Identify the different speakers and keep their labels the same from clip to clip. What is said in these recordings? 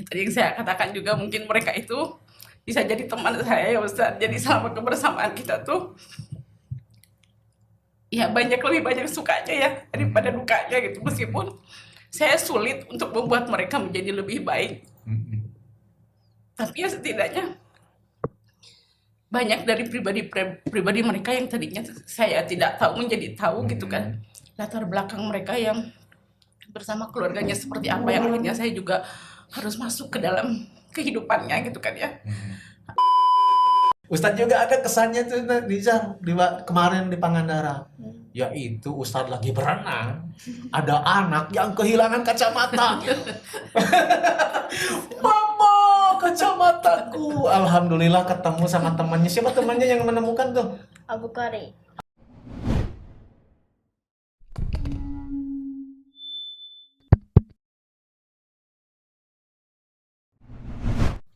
Speaker 1: tadi yang saya katakan juga mungkin mereka itu bisa jadi teman saya ya Ustaz. Jadi selama kebersamaan kita tuh ya lebih banyak sukanya ya daripada dukanya gitu. Meskipun saya sulit untuk membuat mereka menjadi lebih baik, tapi ya setidaknya banyak dari pribadi mereka yang tadinya saya tidak tahu menjadi tahu gitu kan, latar belakang mereka yang bersama keluarganya seperti apa, yang akhirnya saya juga harus masuk ke dalam kehidupannya gitu kan ya.
Speaker 2: Ustadz juga ada kesannya tuh Nizar kemarin di Pangandaran, yaitu Ustadz lagi berenang, ada anak yang kehilangan kacamata. Mama, kacamataku. Alhamdulillah ketemu sama temannya. Siapa temannya yang menemukan tuh?
Speaker 3: Abu Kari.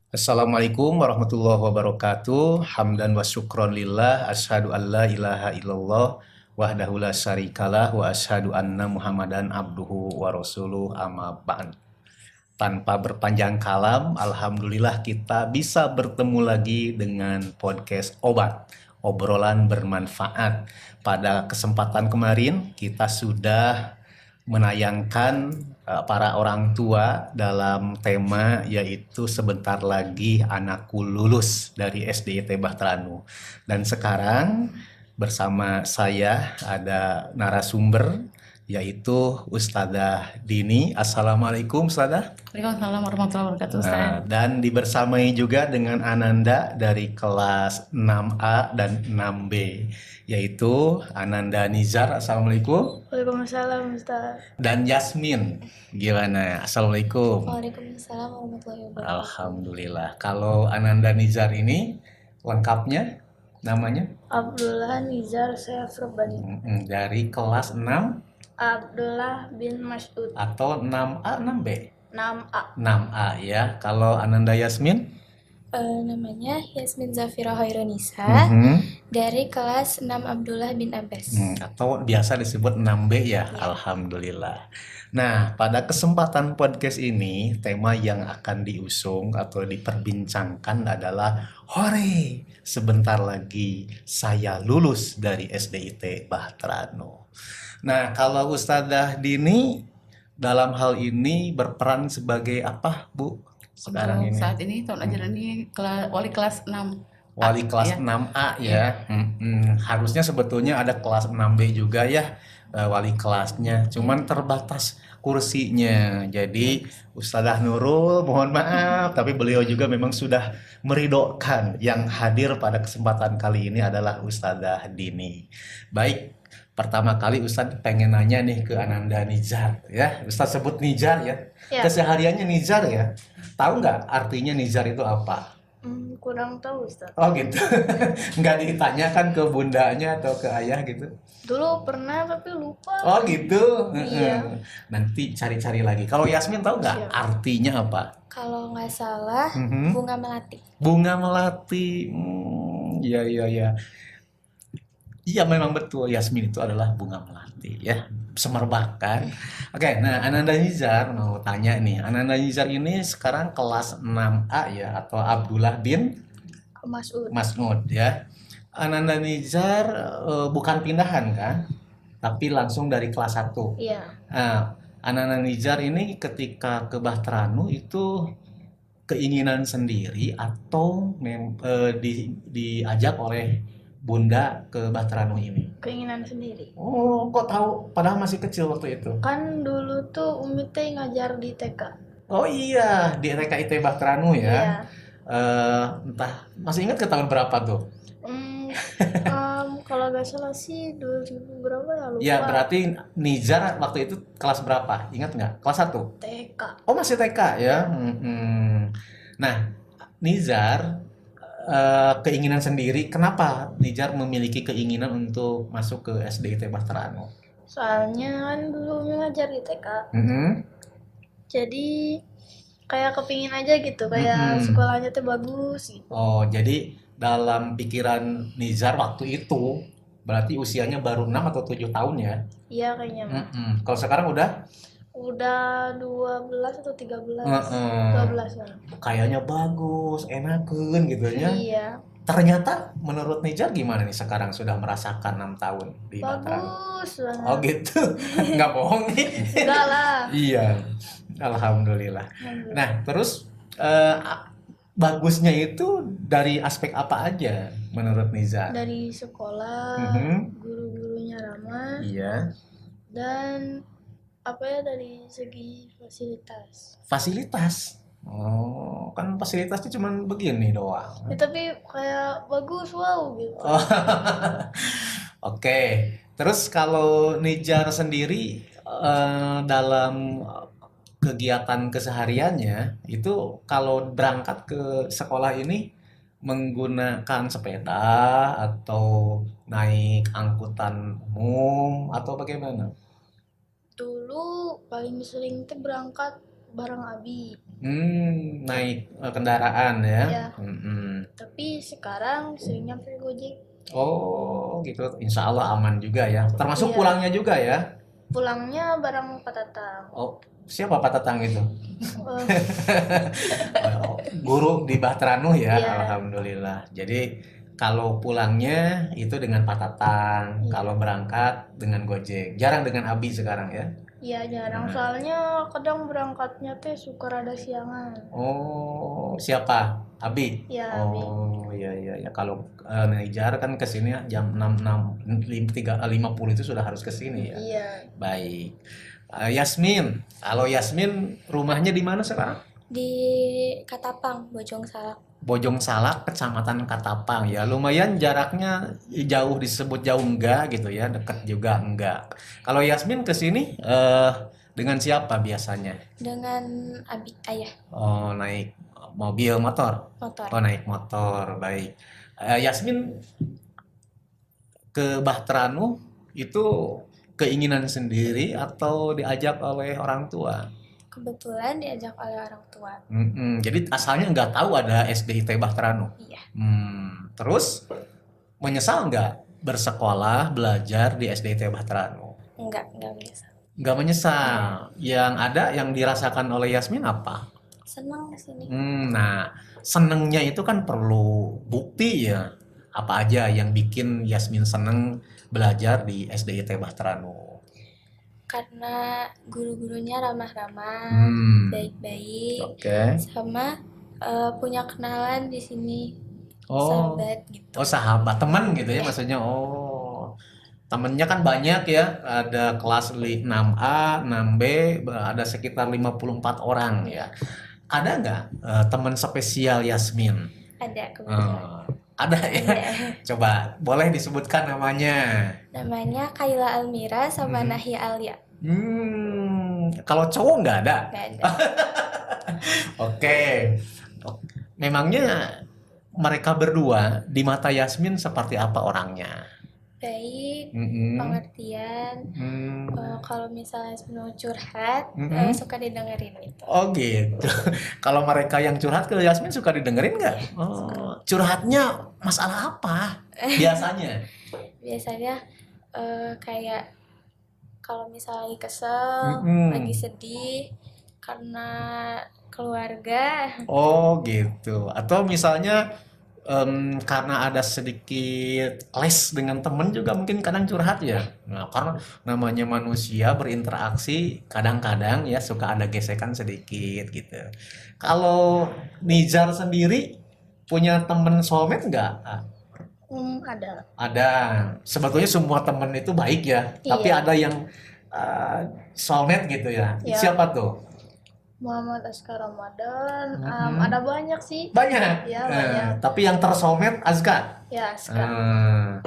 Speaker 2: Assalamualaikum warahmatullahi wabarakatuh. Hamdan wa syukron lillah. Asyhadu an la ilaha illallah wahdahu la syarikalah wa asyhadu anna Muhammadan abduhu wa rasuluh amma ba'd. Tanpa berpanjang kalam, alhamdulillah kita bisa bertemu lagi dengan podcast Obat, obrolan bermanfaat. Pada kesempatan kemarin kita sudah menayangkan para orang tua dalam tema yaitu sebentar lagi anakku lulus dari SDIT Bahteranu. Dan sekarang bersama saya ada narasumber yaitu Ustadzah Dini. Assalamualaikum Ustadzah.
Speaker 1: Waalaikumsalam warahmatullahi wabarakatuh Ustaz.
Speaker 2: Dan dibersamai juga dengan Ananda dari kelas 6A dan 6B, yaitu Ananda Nizar. Assalamualaikum.
Speaker 3: Waalaikumsalam Ustaz.
Speaker 2: Dan Yasmin. Gimana? Assalamualaikum.
Speaker 3: Waalaikumsalam warahmatullahi wabarakatuh.
Speaker 2: Alhamdulillah. Kalau Ananda Nizar ini lengkapnya namanya?
Speaker 3: Abdullah Nizar Syaf Rabbani.
Speaker 2: Dari kelas 6
Speaker 3: Abdullah bin Mas'ud.
Speaker 2: atau 6A 6B?
Speaker 3: 6A.
Speaker 2: 6A ya. Kalau Ananda Yasmin?
Speaker 4: Namanya Yasmin Zafira Hoironisa dari kelas 6 Abdullah bin Abbas.
Speaker 2: Atau biasa disebut 6B ya. Alhamdulillah. Nah, pada kesempatan podcast ini, tema yang akan diusung atau diperbincangkan adalah hore, sebentar lagi saya lulus dari SDIT Bahteranu. Nah, kalau Ustadzah Dini dalam hal ini berperan sebagai apa, Bu? Sekarang
Speaker 1: Untuk
Speaker 2: ini
Speaker 1: saat ini tahun ajaran ini wali kelas 6.
Speaker 2: wali kelas
Speaker 1: ya.
Speaker 2: 6A ya. Harusnya sebetulnya ada kelas 6B juga ya, wali kelasnya. Cuman terbatas kursinya. Jadi Ustadzah Nurul mohon maaf, tapi beliau juga memang sudah meridhokan. Yang hadir pada kesempatan kali ini adalah Ustadzah Dini. Baik, pertama kali Ustadz pengen nanya nih ke Ananda Nizar ya. Ustadz sebut Nizar ya.
Speaker 3: Ya.
Speaker 2: Kesehariannya Nizar ya. Tahu nggak artinya Nizar itu apa?
Speaker 3: Kurang tahu Ustaz.
Speaker 2: Oh gitu. Nggak ditanyakan ke bundanya atau ke ayah gitu?
Speaker 3: Dulu pernah tapi lupa.
Speaker 2: Oh gitu.
Speaker 3: Iya.
Speaker 2: Nanti cari-cari lagi. Kalau Yasmin tahu nggak
Speaker 3: Siap.
Speaker 2: artinya apa?
Speaker 4: Kalau nggak salah, bunga melati.
Speaker 2: Bunga melati. Iya iya iya. Iya memang betul, Yasmin itu adalah bunga melati ya, semerbak kan. Oke, nah Ananda Nizar mau tanya nih, Ananda Nizar ini sekarang kelas 6A ya, atau Abdullah bin Mas'ud ya. Ananda Nizar bukan pindahan kan, tapi langsung dari kelas 1.
Speaker 3: Iya.
Speaker 2: Nah, Ananda Nizar ini ketika ke Bahteranu itu keinginan sendiri atau diajak oleh Bunda ke Bahteranu ini?
Speaker 3: Keinginan sendiri.
Speaker 2: Oh, kok tahu? Padahal masih kecil waktu itu.
Speaker 3: Kan dulu tuh Umi teh ngajar di TK.
Speaker 2: Oh iya, di TKIT Bahteranu ya.
Speaker 3: Iya.
Speaker 2: Entah, masih ingat ke tahun berapa tuh?
Speaker 3: Kalau nggak salah sih 2000 berapa ya lupa.
Speaker 2: Ya, berarti Nizar waktu itu kelas berapa? Ingat nggak? Kelas 1?
Speaker 3: TK.
Speaker 2: Oh, masih TK ya? Nah, Nizar keinginan sendiri, kenapa Nizar memiliki keinginan untuk masuk ke SDIT Bahteranu?
Speaker 3: Soalnya kan dulu Umi ngajar di TK. Jadi kayak kepingin aja gitu, kayak sekolahnya tuh bagus gitu.
Speaker 2: Oh, jadi dalam pikiran Nizar waktu itu berarti usianya baru 6 atau 7 tahun ya?
Speaker 3: Iya kayaknya.
Speaker 2: Kalau sekarang udah
Speaker 3: Udah 12 atau 13.
Speaker 2: Heeh.
Speaker 3: 12 kan.
Speaker 2: Kayaknya bagus, enakeun gitu ya.
Speaker 3: Iya.
Speaker 2: Ternyata menurut Nijar gimana nih sekarang sudah merasakan 6 tahun di Batrano?
Speaker 3: Bagus banget.
Speaker 2: Oh gitu, nggak bohong nih.
Speaker 3: Enggak lah.
Speaker 2: Iya, alhamdulillah.
Speaker 3: Alhamdulillah.
Speaker 2: Nah, terus bagusnya itu dari aspek apa aja menurut Nizar?
Speaker 3: Dari sekolah,
Speaker 2: Mhm.
Speaker 3: guru-gurunya ramah,
Speaker 2: Iya,
Speaker 3: dan apa ya, dari segi fasilitas.
Speaker 2: fasilitas. Oh, kan fasilitasnya cuma begini doang.
Speaker 3: Ya, tapi kayak bagus, wow gitu.
Speaker 2: Oh, oke. Terus kalau Nijar sendiri dalam kegiatan kesehariannya itu kalau berangkat ke sekolah ini menggunakan sepeda atau naik angkutan umum atau bagaimana?
Speaker 3: Dulu paling sering tuh berangkat bareng Abi.
Speaker 2: Naik kendaraan ya.
Speaker 3: Ya,
Speaker 2: Mm-mm.
Speaker 3: tapi sekarang seringnya pakai Gojek.
Speaker 2: Oh, gitu. Insya Allah aman juga ya. Termasuk
Speaker 3: Iya.
Speaker 2: pulangnya juga ya.
Speaker 3: Pulangnya bareng Pak Tatang.
Speaker 2: Oh, siapa Pak Tatang itu?
Speaker 3: Eh,
Speaker 2: Guru di Batranu ya,
Speaker 3: Iya.
Speaker 2: alhamdulillah. Jadi kalau pulangnya itu dengan Pak Tatang,
Speaker 3: Iya.
Speaker 2: kalau berangkat dengan Gojek. Jarang dengan Abi sekarang ya.
Speaker 3: Iya, jarang,
Speaker 2: Nah.
Speaker 3: soalnya kadang berangkatnya teh suka rada siangan.
Speaker 2: Oh, siapa? Abi.
Speaker 3: Ya, Abi.
Speaker 2: Oh, iya iya ya. Kalau Nijar kan ke sini jam 6.50 itu sudah harus ke sini ya.
Speaker 3: Iya,
Speaker 2: Baik. Yasmin, kalau Yasmin rumahnya di mana sekarang?
Speaker 4: Di Katapang, Bojong Salak.
Speaker 2: Bojong Salak, Kecamatan Katapang ya. Lumayan jaraknya jauh, disebut jauh enggak gitu ya, dekat juga enggak. Kalau Yasmin ke sini dengan siapa biasanya?
Speaker 4: Dengan ayah
Speaker 2: Oh, naik mobil, motor.
Speaker 4: motor.
Speaker 2: Oh, naik motor. Baik. Yasmin ke Bahranu itu keinginan sendiri atau diajak oleh orang tua?
Speaker 4: Kebetulan diajak oleh orang tua.
Speaker 2: Jadi asalnya nggak tahu ada SDIT Bahranu.
Speaker 4: Iya,
Speaker 2: Terus menyesal nggak bersekolah belajar di SDIT Bahranu?
Speaker 4: enggak biasa.
Speaker 2: Nggak menyesal. Yang ada yang dirasakan oleh Yasmin apa?
Speaker 4: Senang di sini.
Speaker 2: Nah, senengnya itu kan perlu bukti ya. Apa aja yang bikin Yasmin seneng belajar di SDIT Bahranu?
Speaker 4: Karena guru-gurunya ramah-ramah, baik-baik,
Speaker 2: Oke.
Speaker 4: sama punya kenalan di sini,
Speaker 2: Oh,
Speaker 4: sahabat gitu.
Speaker 2: sahabat teman gitu ya maksudnya. Oh, temennya kan banyak ya. Ada kelas 6A, 6B, ada sekitar 54 orang ya. Ada nggak teman spesial Yasmin?
Speaker 4: Ada kebetulan.
Speaker 2: Ada ya.
Speaker 4: Ada.
Speaker 2: Coba boleh disebutkan namanya.
Speaker 4: Namanya Kaila Almira sama Nahya Alia.
Speaker 2: Kalau cowok nggak ada.
Speaker 4: Nggak ada.
Speaker 2: Oke. Memangnya mereka berdua di mata Yasmin seperti apa orangnya?
Speaker 4: Baik,
Speaker 2: Mm-mm.
Speaker 4: pengertian.
Speaker 2: Hmm.
Speaker 4: Kalau misalnya mau curhat, suka didengerin gitu.
Speaker 2: Oh gitu. Kalau mereka yang curhat ke Yasmin suka didengerin nggak? Oh, curhatnya masalah apa biasanya?
Speaker 4: Biasanya kayak kalau misalnya lagi kesel, lagi sedih karena keluarga.
Speaker 2: Oh gitu. Atau misalnya karena ada sedikit clash dengan temen juga mungkin kadang curhat ya. Nah, karena namanya manusia berinteraksi kadang-kadang ya suka ada gesekan sedikit gitu. Kalau Nizar sendiri punya temen soulmate nggak?
Speaker 3: ada.
Speaker 2: Ada. Sebetulnya semua temen itu baik ya, tapi
Speaker 3: Iya.
Speaker 2: ada yang soulmate gitu ya.
Speaker 3: Iya.
Speaker 2: Siapa tuh?
Speaker 3: Muhammad Askar Ramadan, ada banyak sih.
Speaker 2: Banyak.
Speaker 3: Ya, banyak.
Speaker 2: Tapi yang tersoulmate Azka.
Speaker 3: Ya, Askar.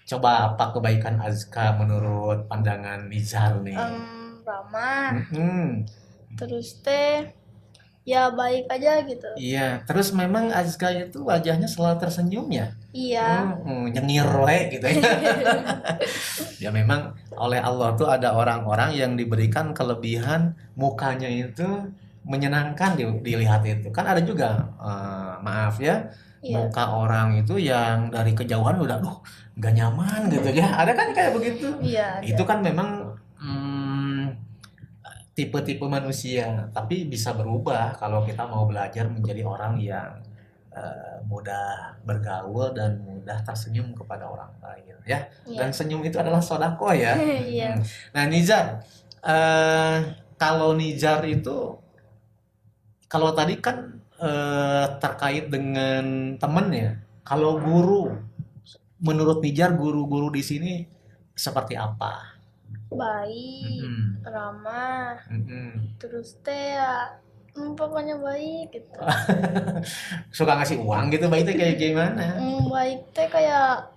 Speaker 2: Coba apa kebaikan Azka menurut pandangan Nizar nih?
Speaker 3: Ramah,
Speaker 2: Mm-mm.
Speaker 3: terus teh ya baik aja gitu.
Speaker 2: Iya, terus memang Azka itu wajahnya selalu tersenyum ya?
Speaker 3: Iya,
Speaker 2: Nyengir we gitu ya. Ya memang oleh Allah tuh ada orang-orang yang diberikan kelebihan mukanya itu menyenangkan dilihat itu. Kan ada juga maaf ya,
Speaker 3: iya,
Speaker 2: muka orang itu yang dari kejauhan udah nggak nyaman gitu ya. Ada kan kayak begitu.
Speaker 3: iya.
Speaker 2: Itu kan memang tipe-tipe manusia, tapi bisa berubah kalau kita mau belajar menjadi orang yang mudah bergaul dan mudah tersenyum kepada orang lain ya. Dan
Speaker 3: Iya.
Speaker 2: senyum itu adalah sodako ya.
Speaker 3: Iya.
Speaker 2: Nah Nizar, kalau Nizar itu, kalau tadi kan terkait dengan temen ya. Kalau guru, menurut Nizar guru-guru di sini seperti apa?
Speaker 3: Baik,
Speaker 2: Mm-mm.
Speaker 3: ramah,
Speaker 2: Mm-mm.
Speaker 3: terus teh ya, pokoknya baik gitu.
Speaker 2: Suka ngasih uang gitu, baiknya kayak gimana?
Speaker 3: Baik teh kayak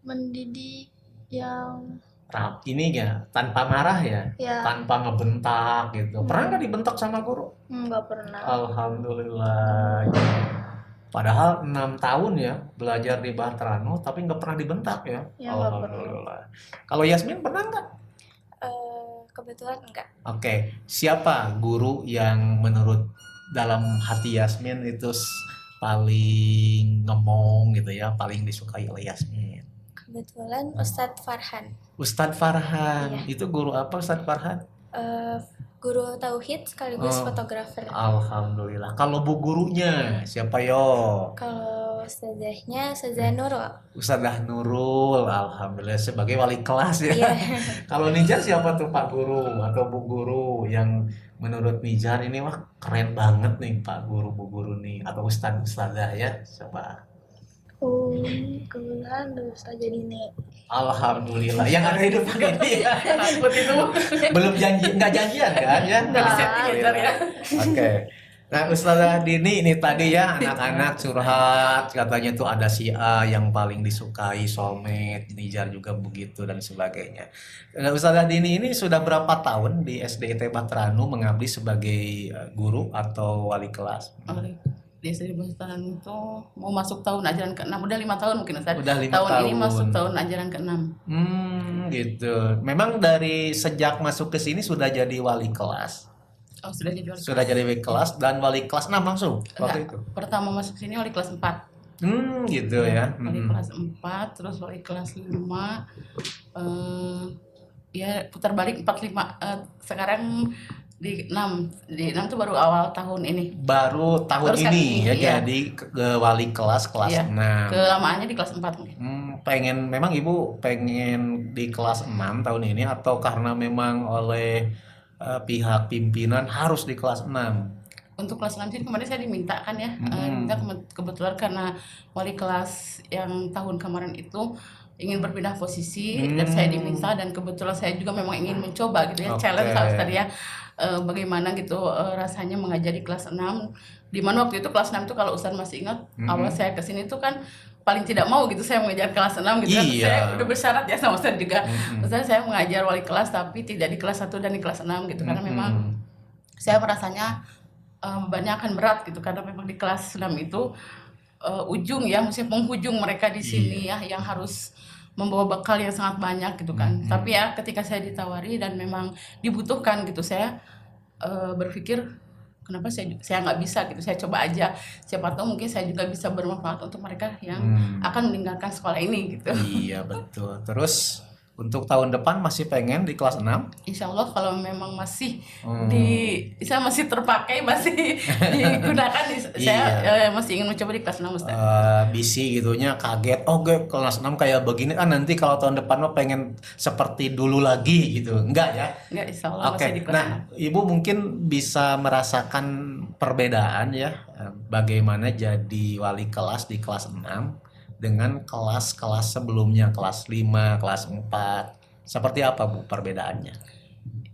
Speaker 3: mendidik yang
Speaker 2: Ini ya, tanpa marah ya,
Speaker 3: ya
Speaker 2: tanpa ngebentak gitu. Pernah nggak dibentak sama guru?
Speaker 3: nggak pernah.
Speaker 2: Alhamdulillah. Padahal 6 tahun ya belajar di Bahrano, tapi nggak pernah dibentak ya.
Speaker 3: Ya nggak pernah.
Speaker 2: Alhamdulillah. Kalau Yasmin pernah nggak?
Speaker 4: Kebetulan enggak.
Speaker 2: Oke, siapa guru yang menurut dalam hati Yasmin itu paling ngemong gitu ya, paling disukai oleh Yasmin?
Speaker 4: Kebetulan Ustadz Farhan.
Speaker 2: Ustadz Farhan,
Speaker 4: Iya.
Speaker 2: itu guru apa Ustadz Farhan?
Speaker 4: Guru tauhid sekaligus
Speaker 2: Oh.
Speaker 4: fotografer.
Speaker 2: Alhamdulillah. Kalau bu gurunya siapa yo?
Speaker 4: Kalau ustazahnya Ustazah Nurul.
Speaker 2: Ustadzah Nurul, alhamdulillah sebagai wali kelas ya.
Speaker 4: Iya.
Speaker 2: Kalau Nijar siapa tuh Pak Guru atau Bu Guru yang menurut Nijar ini wah keren banget nih Pak Guru Bu Guru nih atau Ustadzah ya siapa?
Speaker 3: Kebetulan udah saja ini.
Speaker 2: Alhamdulillah yang ada di depan ini ya.
Speaker 1: Takut itu.
Speaker 2: Belum nggak janjian kan ya?
Speaker 1: Nggak disetting ya, Jar, ya.
Speaker 2: Oke. Nah Ustazah Dini ini tadi ya anak-anak curhat katanya tuh ada si A yang paling disukai soulmate, Nijar juga begitu dan sebagainya. Nah, Ustazah Dini ini sudah berapa tahun di SDIT Batranu mengabdi sebagai guru atau wali kelas?
Speaker 1: Di SD Bastrano itu mau masuk tahun ajaran ke-6, udah 5 tahun mungkin Ustaz.
Speaker 2: Udah 5
Speaker 1: tahun ini
Speaker 2: tahun.
Speaker 1: masuk tahun ajaran ke-6.
Speaker 2: Gitu. Memang dari sejak masuk ke sini sudah jadi wali kelas.
Speaker 1: Oh, sudah jadi wali
Speaker 2: Sudah jadi wali kelas dan wali kelas 6 langsung waktu
Speaker 1: Enggak,
Speaker 2: itu.
Speaker 1: pertama masuk sini wali kelas 4.
Speaker 2: Gitu ya.
Speaker 1: Wali kelas 4, terus wali kelas 5. Ya putar balik 4 5. Sekarang di 6. Di 6 tuh baru awal tahun ini.
Speaker 2: Baru tahun
Speaker 1: Baru sekali
Speaker 2: ini ya
Speaker 1: ini, iya.
Speaker 2: jadi ke wali kelas
Speaker 1: Iya.
Speaker 2: 6.
Speaker 1: Kelamaannya di kelas 4 mungkin.
Speaker 2: Memang Ibu pengen di kelas 6 tahun ini atau karena memang oleh pihak pimpinan harus di kelas 6?
Speaker 1: Untuk kelas 6 sih kemarin saya diminta kan ya. Diminta kebetulan karena wali kelas yang tahun kemarin itu ingin berpindah posisi dan saya diminta, dan kebetulan saya juga memang ingin mencoba gitu ya,
Speaker 2: Oke.
Speaker 1: challenge tadi ya, bagaimana gitu rasanya mengajar di kelas 6, di mana waktu itu kelas 6 itu kalau Ustaz masih ingat awal saya kesini tuh kan paling tidak mau gitu saya mengajar kelas 6 gitu kan.
Speaker 2: Iya.
Speaker 1: Saya udah bersyarat ya sama Ustaz juga, Ustaz saya mengajar wali kelas tapi tidak di kelas 1 dan di kelas 6 gitu, karena memang saya merasanya bebannya akan berat gitu, karena memang di kelas 6 itu ujung ya, maksudnya penghujung mereka di sini ya, yang harus membawa bekal yang sangat banyak gitu kan. Tapi ya ketika saya ditawari dan memang dibutuhkan gitu, saya berpikir kenapa saya nggak bisa gitu, saya coba aja, siapa tahu mungkin saya juga bisa bermanfaat untuk mereka yang akan meninggalkan sekolah ini gitu.
Speaker 2: Iya betul. Terus untuk tahun depan masih pengen di kelas 6?
Speaker 1: Insya Allah kalau memang masih saya masih terpakai, masih digunakan, saya masih ingin mencoba di kelas 6 Ustaz.
Speaker 2: Bisi gitunya kaget, oh gue kelas 6 kayak begini, nanti kalau tahun depan mah pengen seperti dulu lagi gitu, enggak ya?
Speaker 1: Enggak, insya Allah
Speaker 2: Oke,
Speaker 1: masih di kelas
Speaker 2: nah Ibu mungkin bisa merasakan perbedaan ya, bagaimana jadi wali kelas di kelas 6 dengan kelas-kelas sebelumnya, kelas 5, kelas 4. Seperti apa Bu perbedaannya?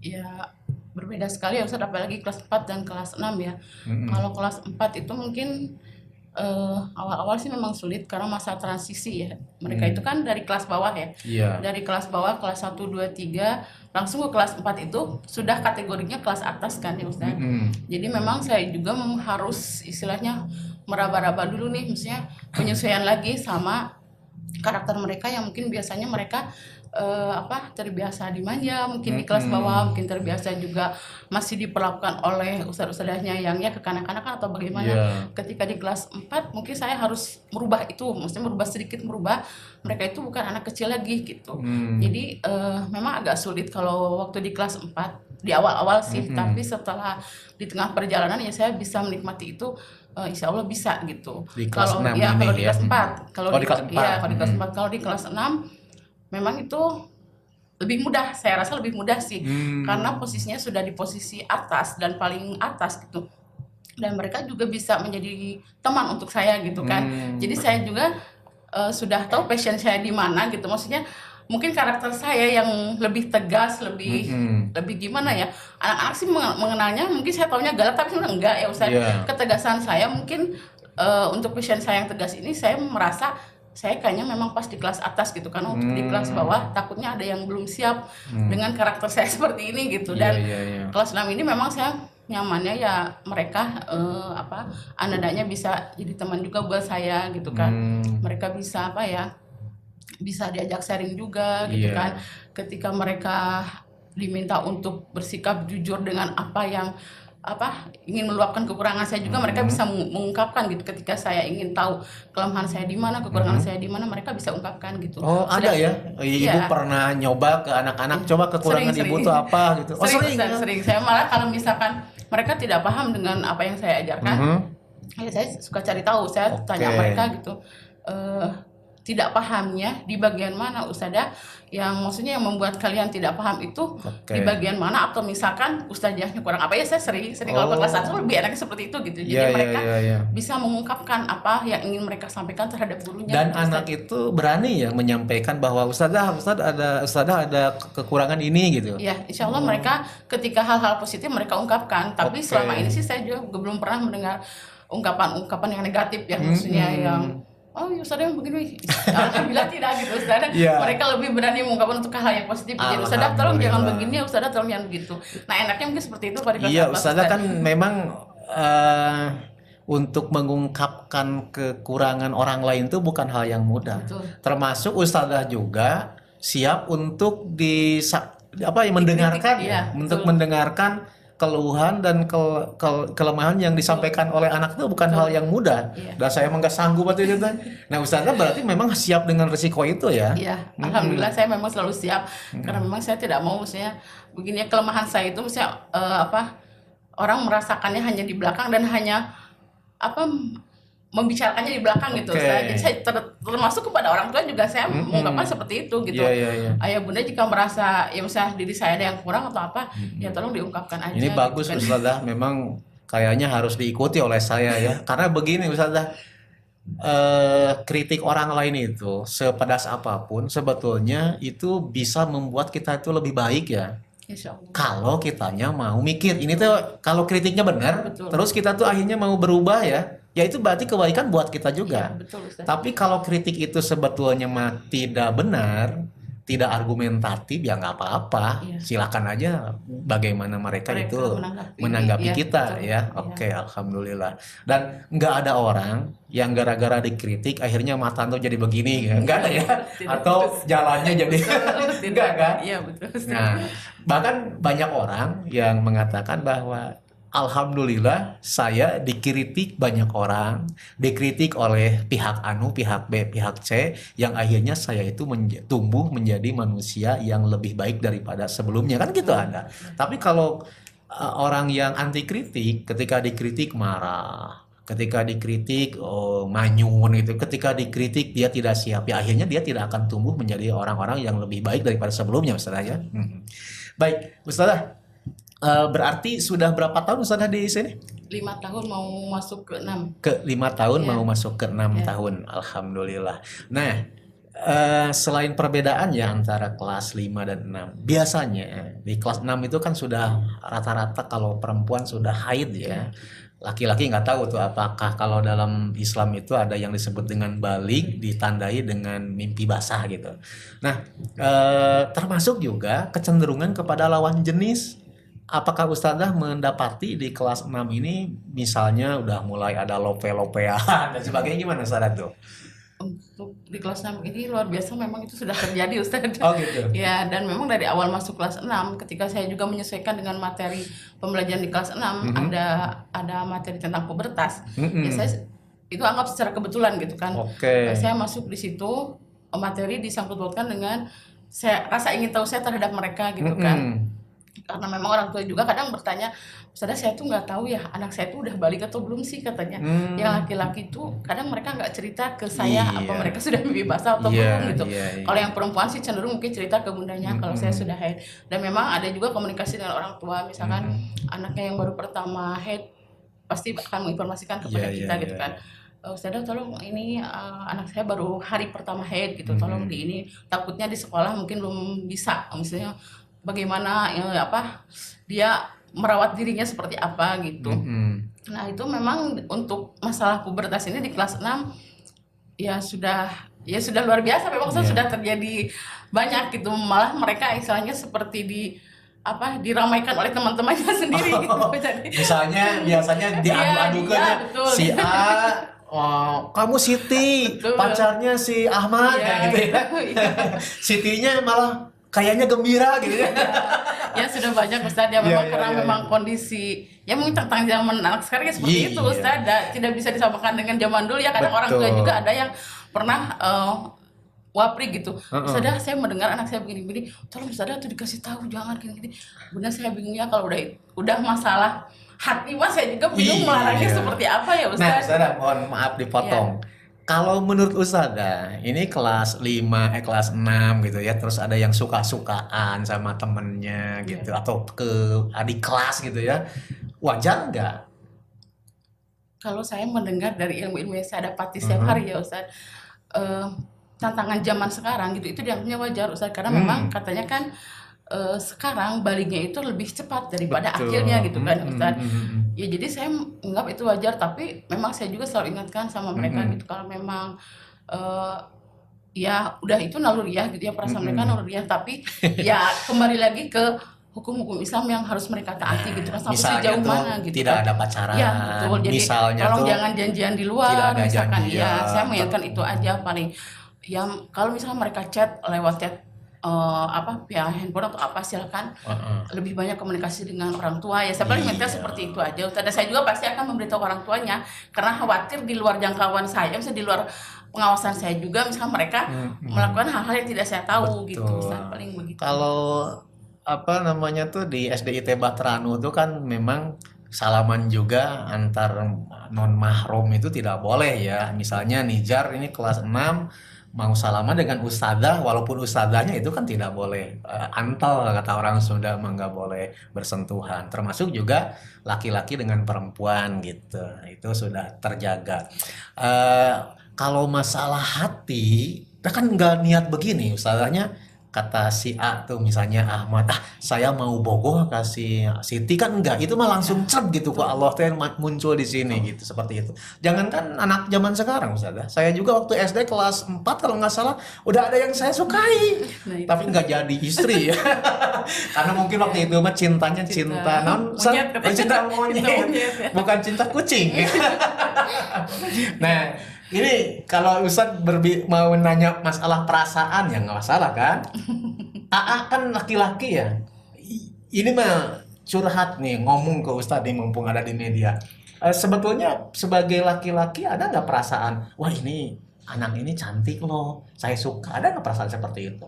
Speaker 1: Ya berbeda sekali ya Ustaz, apalagi kelas 4 dan kelas 6 ya. Kalau kelas 4 itu mungkin awal-awal sih memang sulit karena masa transisi ya. Mereka itu kan dari kelas bawah ya.
Speaker 2: Iya.
Speaker 1: Dari kelas bawah kelas 1, 2, 3 langsung ke kelas 4 itu sudah kategorinya kelas atas kan ya Ustaz. Jadi memang saya juga harus istilahnya meraba-raba dulu nih, misalnya penyesuaian lagi sama karakter mereka yang mungkin biasanya mereka terbiasa dimanja mungkin di kelas bawah, mungkin terbiasa juga masih diperlakukan oleh ustadz-ustadzahnya yang ya kekanak-kanakan atau bagaimana. Ketika di kelas 4 mungkin saya harus merubah itu, maksudnya merubah mereka itu bukan anak kecil lagi gitu. Jadi memang agak sulit kalau waktu di kelas 4 di awal-awal sih, tapi setelah di tengah perjalanan ya saya bisa menikmati itu, insya Allah bisa gitu.
Speaker 2: Di kelas
Speaker 1: Kalau
Speaker 2: 6
Speaker 1: ya
Speaker 2: ini
Speaker 1: kalau di
Speaker 2: ya.
Speaker 1: kelas 4, kalau
Speaker 2: Oh, di kelas 4.
Speaker 1: ya kalau di kelas 4, kalau di kelas 6 memang itu lebih mudah, saya rasa lebih mudah sih, karena posisinya sudah di posisi atas dan paling atas gitu. Dan mereka juga bisa menjadi teman untuk saya gitu kan. Jadi saya juga sudah tahu passion saya di mana gitu. Maksudnya mungkin karakter saya yang lebih tegas, lebih gimana ya? Anak-anak sih mengenalnya mungkin saya taunya galak, tapi sebenarnya enggak ya Ustaz. Ketegasan saya mungkin untuk passion saya yang tegas ini, saya merasa saya kayaknya memang pas di kelas atas gitu kan. Untuk di kelas bawah takutnya ada yang belum siap dengan karakter saya seperti ini gitu. Dan kelas 6 ini memang saya nyamannya ya mereka anadanya bisa jadi teman juga buat saya gitu kan. Mereka bisa bisa diajak sharing juga gitu kan. Ketika mereka diminta untuk bersikap jujur dengan apa yang ingin meluapkan kekurangan saya juga, mereka bisa mengungkapkan gitu. Ketika saya ingin tahu kelemahan saya di mana, kekurangan saya di mana, mereka bisa ungkapkan gitu.
Speaker 2: Oh, ada ya? Ibu pernah nyoba ke anak-anak, coba kekurangan
Speaker 1: Sering.
Speaker 2: ibu itu apa gitu. Oh,
Speaker 1: sering. Saya malah kalau misalkan mereka tidak paham dengan apa yang saya ajarkan, ya saya suka cari tahu. Saya tanya mereka gitu, tidak pahamnya di bagian mana Ustazah, yang maksudnya yang membuat kalian tidak paham itu di bagian mana, atau misalkan Ustazahnya kurang apa ya. Saya sering kalau ke kelas 1 lebih enaknya seperti itu gitu. Jadi mereka bisa mengungkapkan apa yang ingin mereka sampaikan terhadap gurunya.
Speaker 2: Dan anak itu berani ya menyampaikan bahwa Ustazah ada kekurangan ini gitu.
Speaker 1: Ya, insya Allah mereka ketika hal-hal positif mereka ungkapkan. Tapi selama ini sih saya juga belum pernah mendengar ungkapan-ungkapan yang negatif ya, maksudnya yang oh Ustazah yang begini. Alhamdulillah tidak gitu Ustazah. Mereka lebih berani mengungkapkan untuk hal yang positif. Jadi Ustazah tolong jangan begini ya, Ustazah tolong jangan begitu. Nah enaknya mungkin seperti itu pada kelas 4.
Speaker 2: Iya, Ustazah kan memang untuk mengungkapkan kekurangan orang lain itu bukan hal yang mudah.
Speaker 1: Betul.
Speaker 2: Termasuk Ustazah juga siap untuk mendengarkan mendengarkan keluhan dan kelemahan yang disampaikan oleh anak itu bukan hal yang mudah. Dan saya emang gak sanggup waktu itu. Nah, Ustazah berarti memang siap dengan risiko itu ya?
Speaker 1: Iya, alhamdulillah saya memang selalu siap, karena memang saya tidak mau maksudnya begini, kelemahan saya itu maksudnya orang merasakannya hanya di belakang dan hanya membicarakannya di belakang gitu. Jadi saya termasuk kepada orang tua juga saya mengungkapkan seperti itu gitu. Ayah bunda jika merasa ya misalnya diri saya ada yang kurang atau apa, ya tolong diungkapkan aja.
Speaker 2: Ini bagus gitu, Ustazah, memang kayaknya harus diikuti oleh saya ya. Karena begini Ustazah, kritik orang lain itu sepedas apapun sebetulnya itu bisa membuat kita itu lebih baik ya. Kalau kitanya mau mikir, ini tuh kalau kritiknya benar, terus kita tuh akhirnya mau berubah ya itu berarti kebaikan buat kita juga. Tapi kalau kritik itu sebetulnya tidak benar, tidak argumentatif, ya nggak apa-apa. Silakan aja bagaimana mereka itu menanggapi kita ya. Oke, alhamdulillah. Dan nggak ada orang yang gara-gara dikritik akhirnya mata tuh jadi begini ya. Nggak ada ya. Atau jalannya jadi enggak kan?
Speaker 1: Iya, betul.
Speaker 2: Nah, bahkan banyak orang yang mengatakan bahwa alhamdulillah saya dikritik banyak orang, dikritik oleh pihak anu, pihak B, pihak C, yang akhirnya saya itu tumbuh menjadi manusia yang lebih baik daripada sebelumnya, kan gitu ada. Tapi kalau orang yang anti kritik, ketika dikritik marah, ketika dikritik manyun gitu, ketika dikritik dia tidak siap, ya akhirnya dia tidak akan tumbuh menjadi orang-orang yang lebih baik daripada sebelumnya, Ustazah ya. Baik, Ustazah. Berarti sudah berapa tahun Ustazah di sini?
Speaker 1: 5 tahun mau masuk ke 6.
Speaker 2: Ke 5 tahun mau masuk ke 6 tahun. Alhamdulillah. Nah, selain perbedaan ya antara kelas 5 dan 6, biasanya di kelas 6 itu kan sudah rata-rata kalau perempuan sudah haid ya. Laki-laki nggak tahu tuh apakah kalau dalam Islam itu ada yang disebut dengan balik ditandai dengan mimpi basah gitu. Nah, termasuk juga kecenderungan kepada lawan jenis. Apakah Ustazah mendapati di kelas 6 ini misalnya udah mulai ada lope-lopean dan sebagainya, gimana Ustazah tuh?
Speaker 1: Untuk di kelas 6 ini luar biasa, memang itu sudah terjadi Ustaz.
Speaker 2: Oh gitu.
Speaker 1: Ya, dan memang dari awal masuk kelas 6 ketika saya juga menyesuaikan dengan materi pembelajaran di kelas 6, ada materi tentang pubertas. Ya saya itu anggap secara kebetulan gitu kan. Saya masuk di situ, materi disangkut pautkan dengan saya rasa ingin tahu saya terhadap mereka gitu kan. Karena memang orang tua juga kadang bertanya, "Ustazah, saya tuh nggak tahu ya anak saya tuh udah balik atau belum sih," katanya. Yang laki-laki tuh kadang mereka nggak cerita ke saya apa
Speaker 2: Iya.
Speaker 1: mereka sudah mimpi basah atau
Speaker 2: Iya,
Speaker 1: belum gitu.
Speaker 2: iya, iya.
Speaker 1: Kalau yang perempuan sih cenderung mungkin cerita ke bundanya kalau saya sudah haid. Dan memang ada juga komunikasi dengan orang tua, misalkan anaknya yang baru pertama haid pasti akan menginformasikan kepada
Speaker 2: Iya,
Speaker 1: kita
Speaker 2: iya,
Speaker 1: gitu
Speaker 2: iya.
Speaker 1: kan. "Ustazah, tolong ini anak saya baru hari pertama haid gitu, tolong di ini, takutnya di sekolah mungkin belum bisa, misalnya bagaimana dia merawat dirinya seperti apa gitu." Nah itu memang untuk masalah pubertas ini di kelas 6 ya sudah luar biasa, memang sudah terjadi banyak gitu, malah mereka istilahnya seperti diramaikan oleh teman-temannya sendiri gitu. Jadi
Speaker 2: Misalnya biasanya diadu-adukan
Speaker 1: iya, betul.
Speaker 2: si A, kamu Siti,
Speaker 1: Betul.
Speaker 2: pacarnya si Ahmad
Speaker 1: Iya,
Speaker 2: kayak gitu ya.
Speaker 1: iya.
Speaker 2: Sitinya malah kayaknya gembira gitu ya.
Speaker 1: Ya sudah banyak Ustaz ya, memang
Speaker 2: Iya,
Speaker 1: karena
Speaker 2: iya,
Speaker 1: memang kondisi ya mungkin tentang zaman anak sekarang ya seperti itu
Speaker 2: Iya.
Speaker 1: Ustaz, tidak bisa disamakan dengan zaman dulu ya. Kadang orang tua
Speaker 2: Betul.
Speaker 1: juga ada yang pernah wapri gitu, "Ustazah, saya mendengar anak saya begini-begini, tolong Ustazah tuh dikasih tahu jangan gini-gini." Benar, saya bingungnya kalau udah masalah hati mas, saya juga bingung
Speaker 2: Iya.
Speaker 1: melarangnya seperti apa ya
Speaker 2: Nah,
Speaker 1: Ustaz.
Speaker 2: Ustazah, mohon maaf dipotong. Kalau menurut Ustazah, ini kelas 5, kelas 6 gitu ya, terus ada yang suka-sukaan sama temennya gitu, atau ke adik kelas gitu ya, wajar nggak?
Speaker 1: Kalau saya mendengar dari ilmu-ilmu yang saya dapati setiap hari ya Ustaz, tantangan zaman sekarang gitu, itu dianggapnya wajar Ustaz, karena memang katanya kan sekarang baliknya itu lebih cepat daripada
Speaker 2: Betul.
Speaker 1: akhirnya gitu kan Ustaz. Ya jadi saya menganggap itu wajar, tapi memang saya juga selalu ingatkan sama mereka gitu, kalau memang ya udah itu naluriah gitu ya, perasaan mereka naluriah, tapi ya kembali lagi ke hukum-hukum Islam yang harus mereka taati gitu kan, sampai
Speaker 2: Misalnya
Speaker 1: sejauh
Speaker 2: tuh
Speaker 1: mana gitu
Speaker 2: tidak
Speaker 1: kan.
Speaker 2: ada pacaran,
Speaker 1: Ya betul, jadi
Speaker 2: misalnya
Speaker 1: tolong
Speaker 2: tuh
Speaker 1: jangan janjian di
Speaker 2: tidak
Speaker 1: luar
Speaker 2: ada
Speaker 1: misalkan.
Speaker 2: janjian.
Speaker 1: Ya saya mengingatkan itu aja paling. Yang kalau misalnya mereka chat lewat chat via handphone atau apa, silakan lebih banyak komunikasi dengan orang tua ya. Saya paling minta seperti itu aja. Dan saya juga pasti akan memberitahu orang tuanya, karena khawatir di luar jangkauan saya, misalnya di luar pengawasan saya juga, misalnya mereka melakukan hal-hal yang tidak saya tahu gitu.
Speaker 2: Betul.
Speaker 1: Saya paling begitu.
Speaker 2: Kalau di SDIT Batranu itu kan memang salaman juga antar non mahrum itu tidak boleh ya. Misalnya Nijar ini kelas 6 mau salaman dengan ustadzah, walaupun ustadzahnya itu kan tidak boleh antal, kata orang Sunda mah nggak boleh bersentuhan, termasuk juga laki-laki dengan perempuan gitu, itu sudah terjaga. Kalau masalah hati, kan nggak niat begini ustadzahnya, kata si A tuh misalnya Ahmad, saya mau bogoh kasih Siti, kan enggak, itu mah langsung cep gitu kok Allah teh muncul di sini gitu, seperti itu. Jangankan anak zaman sekarang Ustazah, saya juga waktu SD kelas 4 kalau nggak salah udah ada yang saya sukai,
Speaker 1: Nah, itu.
Speaker 2: tapi nggak jadi istri ya. Karena mungkin waktu itu mah cintanya cinta non
Speaker 1: monyet, katanya.
Speaker 2: cinta
Speaker 1: Cinta
Speaker 2: monyet,
Speaker 1: monyet, ya.
Speaker 2: bukan cinta kucing. Nah, ini kalau Ustadz mau nanya masalah perasaan ya nggak masalah kan? AA kan laki-laki ya. Ini mah curhat nih, ngomong ke Ustadz nih mumpung ada di media. Sebetulnya sebagai laki-laki ada nggak perasaan? Wah, ini anak ini cantik loh, saya suka. Ada nggak perasaan seperti itu?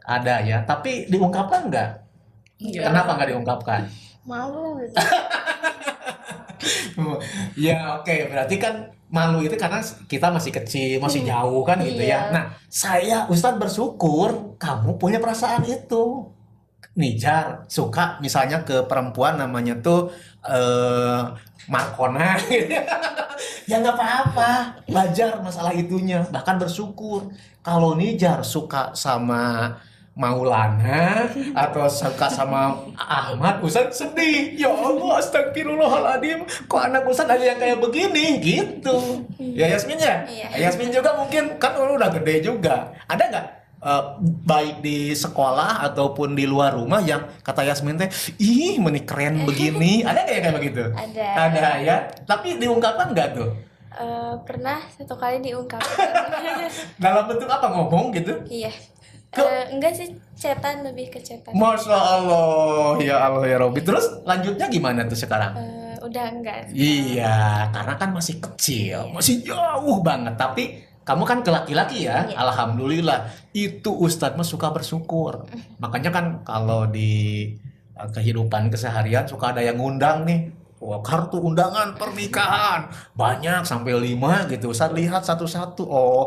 Speaker 2: Ada ya. Tapi diungkapkan nggak?
Speaker 1: Enggak.
Speaker 2: Kenapa nggak diungkapkan?
Speaker 3: Malu gitu.
Speaker 2: Ya oke, berarti kan malu itu karena kita masih kecil, masih jauh kan gitu ya.
Speaker 3: Iya.
Speaker 2: Nah, saya Ustadz bersyukur kamu punya perasaan itu. Nijar suka misalnya ke perempuan namanya tuh Markona gitu. Ya nggak apa-apa, wajar masalah itunya. Bahkan bersyukur. Kalau Nijar suka sama Maulana atau suka sama Ahmad, Ustadz sedih. Ya Allah, astagfirullahaladzim, kok anak Ustadz ada yang kayak begini gitu. Ya Yasmin ya?
Speaker 4: Iya.
Speaker 2: Yasmin juga mungkin kan udah gede juga. Ada nggak baik di sekolah ataupun di luar rumah yang kata Yasmin teh, ih meni keren begini? Ada nggak yang kayak begitu?
Speaker 4: Ada.
Speaker 2: Ada ya. Tapi diungkapkan nggak tuh?
Speaker 4: Pernah satu kali diungkapkan.
Speaker 2: Dalam bentuk apa, ngomong gitu?
Speaker 4: Iya.
Speaker 2: Ke-
Speaker 4: Enggak sih, chatan, lebih ke chatan.
Speaker 2: Masya Allah ya Robi. Terus lanjutnya gimana tuh sekarang?
Speaker 4: Udah enggak.
Speaker 2: Iya, karena kan masih kecil, masih jauh banget. Tapi kamu kan ke laki-laki ya,
Speaker 4: Iya.
Speaker 2: alhamdulillah. Itu Ustadz mah suka bersyukur. Makanya kan kalau di kehidupan keseharian suka ada yang ngundang nih. Wah, kartu undangan pernikahan banyak sampai 5 gitu. Ustaz lihat satu-satu. Oh,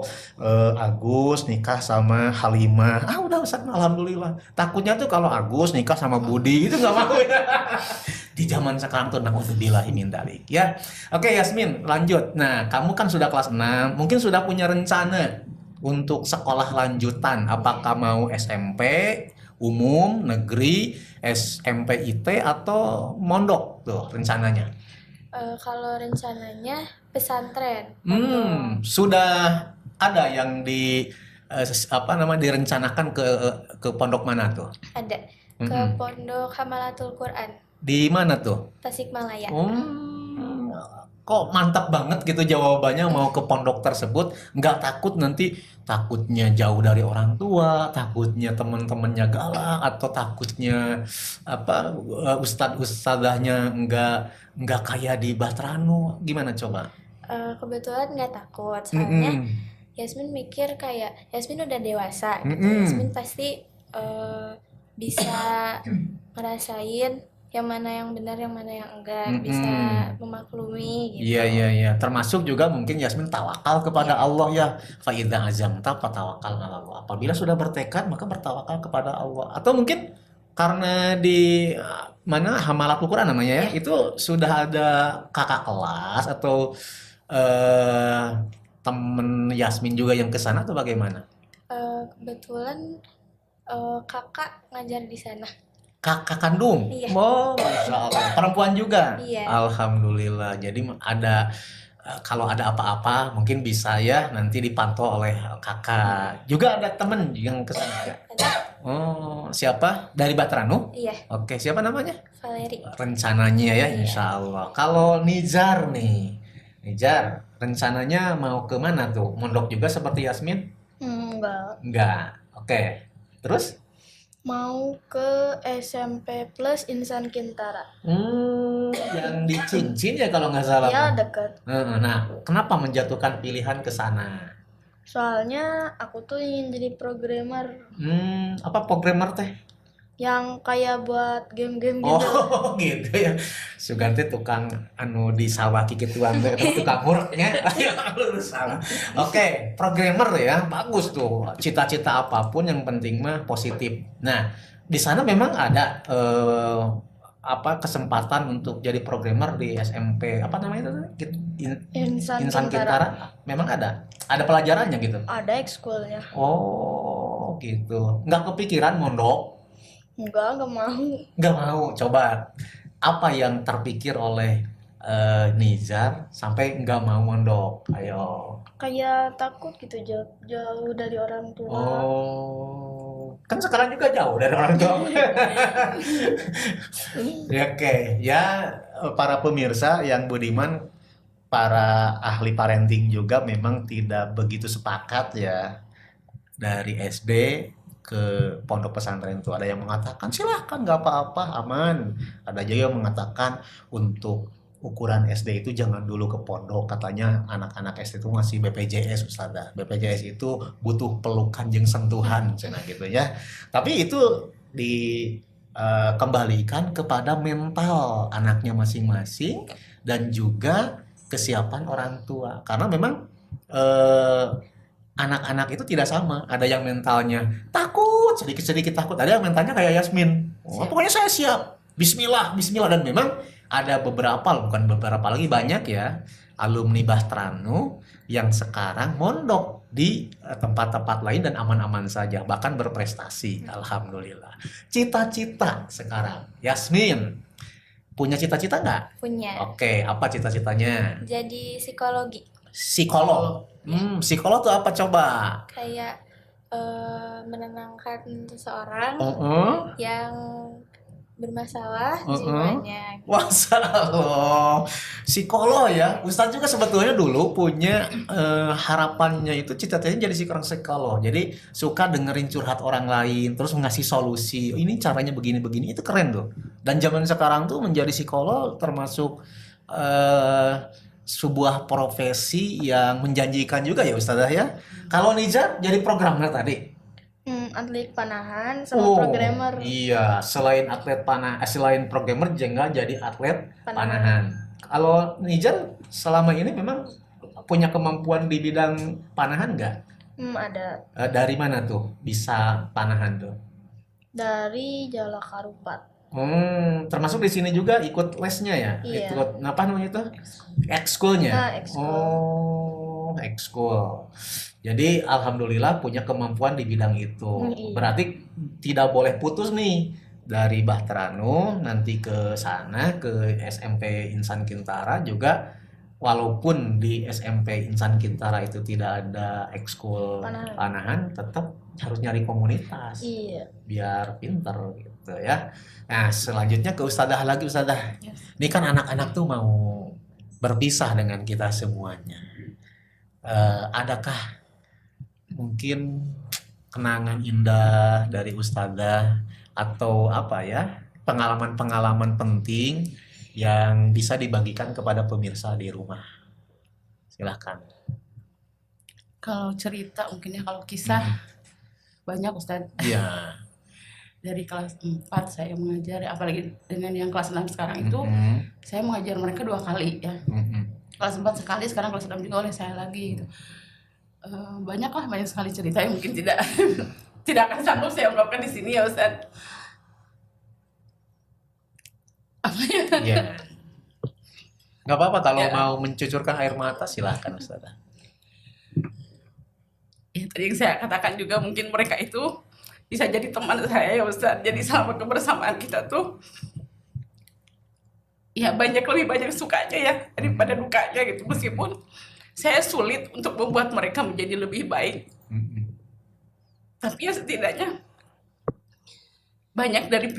Speaker 2: Agus nikah sama Halimah. Ah, udah Ustaz, alhamdulillah. Takutnya tuh kalau Agus nikah sama Budi itu nggak mau ya. Di zaman sekarang tuh naudzubillah min dzalik ya. Oke, Yasmin, lanjut. Nah, kamu kan sudah kelas 6, mungkin sudah punya rencana untuk sekolah lanjutan. Apakah mau SMP, umum, negeri, SMP IT atau mondok tuh rencananya?
Speaker 4: Kalau rencananya pesantren.
Speaker 2: Sudah ada yang direncanakan ke pondok mana tuh?
Speaker 4: Ada ke Pondok Hamalatul Quran
Speaker 2: Di mana tuh?
Speaker 4: Tasikmalaya.
Speaker 2: Kok mantap banget gitu jawabannya mau ke pondok tersebut, nggak takut nanti takutnya jauh dari orang tua, takutnya teman-temannya galak, atau takutnya ustadz-ustadzahnya nggak kayak di Batranu, gimana coba?
Speaker 4: Kebetulan nggak takut, soalnya Yasmin mikir kayak Yasmin udah dewasa gitu. Yasmin pasti bisa ngerasain yang mana yang benar, yang mana yang enggak, bisa memaklumi gitu.
Speaker 2: Iya. Termasuk juga mungkin Yasmin tawakal kepada Allah ya. Fa idza azamta fatawakal 'ala Allah. Apabila sudah bertekad maka bertawakal kepada Allah. Atau mungkin karena di mana Hamalatul Quran namanya ya, itu sudah ada kakak kelas atau temen Yasmin juga yang ke sana atau bagaimana?
Speaker 4: Kebetulan kakak ngajar di sana.
Speaker 2: Kakak kandung?
Speaker 4: Iya.
Speaker 2: Oh, Masya Allah. Perempuan juga?
Speaker 4: Iya.
Speaker 2: Alhamdulillah. Jadi ada kalau ada apa-apa mungkin bisa ya nanti dipantau oleh kakak. Juga ada temen yang kesana nggak?
Speaker 4: Ada.
Speaker 2: Oh, siapa? Dari Batranu?
Speaker 4: Iya,
Speaker 2: Oke, siapa namanya?
Speaker 4: Valeri.
Speaker 2: Rencananya ya,
Speaker 4: Iya.
Speaker 2: insya Allah. Kalau Nizar nih, Nizar, rencananya mau ke mana tuh? Mondok juga seperti Yasmin?
Speaker 3: Enggak.
Speaker 2: Enggak. Oke. Terus?
Speaker 3: Mau ke SMP Plus Insan Kintara.
Speaker 2: Yang di Cincin ya kalau nggak salah.
Speaker 3: Ya, dekat.
Speaker 2: Nah, kenapa menjatuhkan pilihan ke sana?
Speaker 3: Soalnya aku tuh ingin jadi programmer
Speaker 2: Apa programmer teh?
Speaker 3: yang kayak buat game-game gitu.
Speaker 2: Oh, gitu ya. Suganti tukang di sawah kikituan teh tukang murnya. Lu salah. Oke, programmer ya. Bagus tuh. Cita-cita apapun yang penting mah positif. Nah, di sana memang ada kesempatan untuk jadi programmer di SMP apa namanya itu?
Speaker 3: Insan
Speaker 2: Insan
Speaker 3: Kintara.
Speaker 2: Kintara memang ada pelajarannya gitu.
Speaker 3: Ada ekskulnya.
Speaker 2: Oh, gitu. Nggak kepikiran mondok?
Speaker 3: Enggak mau.
Speaker 2: Nggak mau. Coba apa yang terpikir oleh Nizar sampai nggak mau mondok? Ayo.
Speaker 3: Kayak takut gitu jauh dari orang tua.
Speaker 2: Oh, kan sekarang juga jauh dari orang tua. Ya, oke, ya para pemirsa yang budiman, para ahli parenting juga memang tidak begitu sepakat ya dari SD ke pondok pesantren itu. Ada yang mengatakan silahkan nggak apa-apa aman, ada juga yang mengatakan untuk ukuran SD itu jangan dulu ke pondok, katanya anak-anak SD itu masih BPJS Ustazah. BPJS itu butuh pelukan jeung sentuhan cenah gitu ya. Tapi itu dikembalikan kepada mental anaknya masing-masing dan juga kesiapan orang tua. Karena memang anak-anak itu tidak sama. Ada yang mentalnya takut, sedikit-sedikit takut. Ada yang mentalnya kayak Yasmin. Pokoknya saya siap. Bismillah, bismillah. Dan memang ada bukan beberapa lagi, banyak ya alumni Bastranu yang sekarang mondok di tempat-tempat lain dan aman-aman saja, bahkan berprestasi. Alhamdulillah. Cita-cita sekarang, Yasmin punya cita-cita nggak?
Speaker 4: Punya.
Speaker 2: Oke, apa cita-citanya?
Speaker 4: Jadi psikologi.
Speaker 2: Psikolog. Psikolog tuh apa coba?
Speaker 4: Kayak menenangkan seseorang yang bermasalah jiwanya.
Speaker 2: Masya Allah, psikolog ya. Ustadz juga sebetulnya dulu punya harapannya itu cita-citanya jadi seorang psikolog. Jadi suka dengerin curhat orang lain, terus ngasih solusi. Ini caranya begini-begini, itu keren tuh. Dan zaman sekarang tuh menjadi psikolog termasuk sebuah profesi yang menjanjikan juga ya Ustazah ya. Kalau Nizar jadi programmer tadi.
Speaker 3: atlet panahan sama programmer.
Speaker 2: Iya, selain selain programmer juga jadi atlet
Speaker 3: Panahan.
Speaker 2: panahan. Kalau Nijal selama ini memang punya kemampuan di bidang panahan nggak?
Speaker 3: Ada
Speaker 2: Dari mana tuh bisa panahan tuh?
Speaker 3: dari Jala Karupat.
Speaker 2: Termasuk di sini juga ikut lesnya ya?
Speaker 3: Iya.
Speaker 2: Ikut apa namanya itu? Ekskulnya?
Speaker 3: Nah, ekskul.
Speaker 2: Oh, ekskul. Jadi alhamdulillah punya kemampuan di bidang itu.
Speaker 3: Iya.
Speaker 2: Berarti tidak boleh putus nih dari Bahterano nanti ke sana ke SMP Insan Kintara juga. Walaupun di SMP Insan Kintara itu tidak ada ekskul panahan, tetap harus nyari komunitas
Speaker 3: Iya.
Speaker 2: biar pinter gitu ya. Nah, selanjutnya ke Ustadzah lagi, Ustadzah.
Speaker 1: Yes.
Speaker 2: Ini kan anak-anak tuh mau berpisah dengan kita semuanya. Adakah mungkin kenangan indah dari Ustadzah atau apa ya, pengalaman-pengalaman penting yang bisa dibagikan kepada pemirsa di rumah? Silahkan.
Speaker 1: Kalau cerita mungkin ya, kalau kisah banyak Ustadz.
Speaker 2: Iya.
Speaker 1: Dari kelas 4 saya mengajar, apalagi dengan yang kelas 6 sekarang itu, saya mengajar mereka 2 kali ya. Kelas 4 sekali, sekarang kelas 6 juga oleh saya lagi gitu. Banyak sekali cerita yang mungkin tidak tidak akan sanggup saya ungkapkan di sini ya Ustadz. Apa ya?
Speaker 2: Iya. Nggak apa-apa kalau
Speaker 1: Ya.
Speaker 2: mau mencucurkan air mata, silahkan Ustazah.
Speaker 1: Ya, tadi yang saya katakan juga mungkin mereka itu bisa jadi teman saya ya Ustadz. Jadi selama kebersamaan kita tuh ya lebih banyak sukanya ya daripada dukanya gitu. Meskipun saya sulit untuk membuat mereka menjadi lebih baik, tapi ya setidaknya banyak dari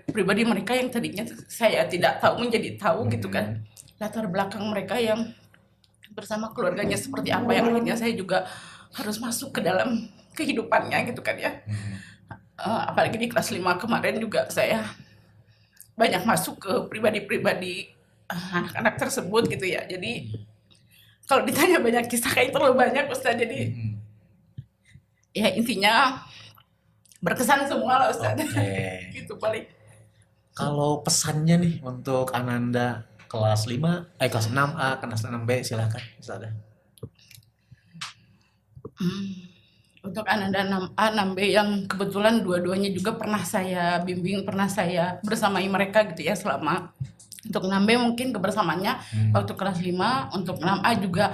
Speaker 1: pribadi mereka yang tadinya saya tidak tahu menjadi tahu gitu kan. Latar belakang mereka yang bersama keluarganya seperti apa yang akhirnya saya juga harus masuk ke dalam kehidupannya gitu kan ya. Apalagi di kelas 5 kemarin juga saya banyak masuk ke pribadi-pribadi anak-anak tersebut gitu ya. Jadi kalau ditanya banyak kisah kayak terlalu banyak Ustaz. Jadi ya intinya berkesan semua lah Ustaz.
Speaker 2: Oke.
Speaker 1: Gitu paling.
Speaker 2: Kalau pesannya nih untuk Ananda kelas 5, kelas 6A, kelas 6B, silahkan Ustazah.
Speaker 1: Untuk Ananda 6A, 6B yang kebetulan dua-duanya juga pernah saya bimbing, pernah saya bersamai mereka gitu ya selama. Untuk 6B mungkin kebersamaannya waktu kelas 5, untuk 6A juga